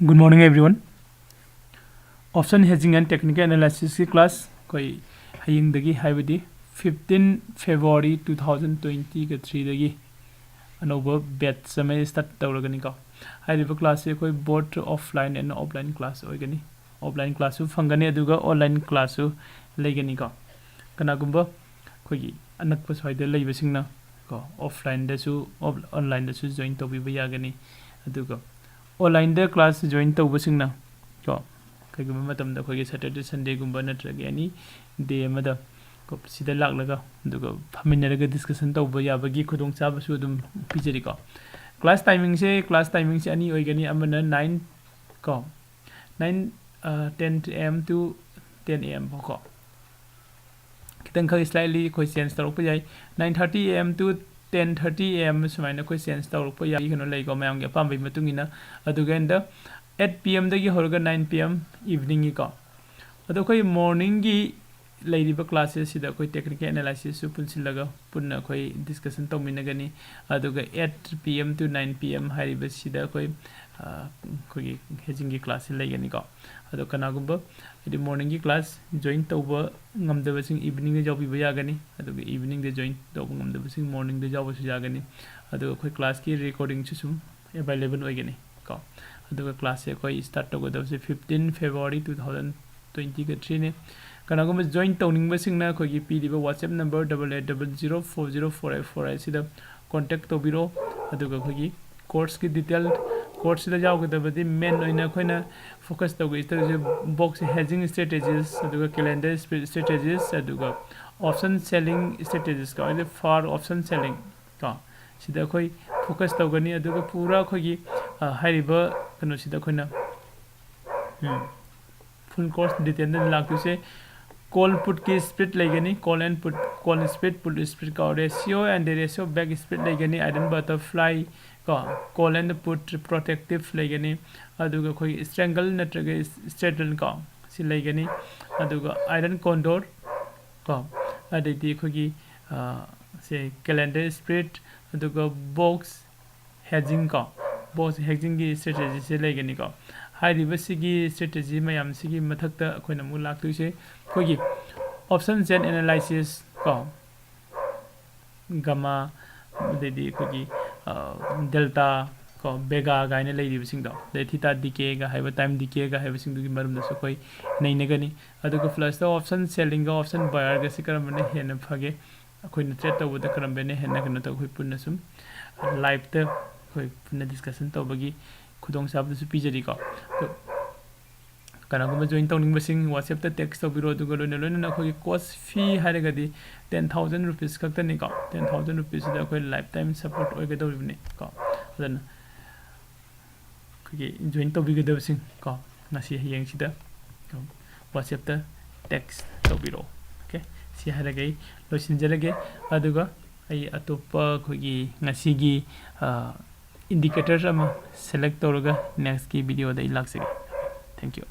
Good morning everyone. Option hedging and technical analysis की class कोई हयिंग दगी हाइबदी 15 February 2020 के 3 दगी अनोबा batch समय स्टार्ट तौरगनी को हाइरिबा क्लास से कोई both offline and offline class होगनी ऑफलाइन क्लास फंगनी अदुगा ऑनलाइन क्लास लेगनी को कनागुंबा कोई अनकप स्वाइद लेबसिंगना को ऑफलाइन दसु ऑनलाइन दसु जॉइन तौबिबा यागनी अदुगा ऑनलाइन दे क्लास जॉइन तौबसिंगना को कईगुम मतम द खोगे सैटरडे संडे गुंबा नत्रगे एनी डे मदा को सिदा लागलगा दुगा फमिनरगा डिस्कशन तौबा याबगी खुदोंग चाबसु दुम पिजरी को क्लास टाइमिंग से अनि ओइगनी अमना 9 को 10 am to 10 am को कितंग खै स्लाइटली कोई चेंज तौरप जाय 9:30 am to 10:30 am सुमाइना कोई चेंज तौरप याय कनो लैको मयांग पामबै मतुंगिना अदुगेंद 8 pm दगी होरगा 9 pm इवनिंग को अदो कोई मॉर्निंग की लेरिबा क्लासेस सिदा कोई टेक्निकल एनालिसिस सु पुनसिलगा पुन्ना कोई डिस्कशन तौमिनगनी अदुगा 8 pm to 9 pm हारिबा सिदा कोई कोई हेजिंग की क्लास लेगनी को अदो कनागुंबा इदि मॉर्निंग की क्लास जॉइन तौबा ngamdabasing evening de jawbi bayagani aduga evening de join tawba ngamdabasing morning de jawba su jagani aduga khoi class ki recording chu sum available oigani ko aduga class se koi start to goda 15 February 2020 ke 3 ne kanagum join tawning basing na khoi gi pdb whatsapp number 8800404848 sida contact to biro aduga khoi gi course ki detail course da jaw gada badi main oina khoina focus to go is box hedging strategies aduga calendar strategies aduga option selling strategies ka ide for option selling ka sida khoi focus to gani aduga pura khoi gi hairiba kano sida khoina full course detail da laktu se call put ki split legani call and put call split put split ka ratio and the ratio back split legani iron butterfly call and put protective legani aduga khoi strangle natraga straddle ka si legani aduga iron condor ka aditi khoi gi say calendar split aduga box hedging ka box hedging gi strategy se legani ka hairiba sigi strategy mayam sigi mathakta khoina mu laktu se khoi gi option chain analysis ka gamma dedi khoi gi delta ko bega gaine lei ribsing do de theta decay ga haiba time decay ga haiba sing du gi marum da so koi nei ne gani adu ko plus the option selling ga option buyer ga sikaram ne hena phage akoi na trade to da karam bene hena kana to khoi punna sum live ta khoi punna discussion to bagi khudong sab su pijari ko kana ko join tawning basing whatsapp ta text to biro du go loina loina na khoi course fee hare ga di 10,000 rupees kakta ni ko 10,000 rupees da khoi lifetime support oi ga do ni ko then khoi join to bi ga do sing ko ngasi hiyeng sida whatsapp ta text to biro okay si hare ga lo sinjare aduga ai atopa khoi gi ngasi gi indicators ama select toroga next ki video da ilaksege thank you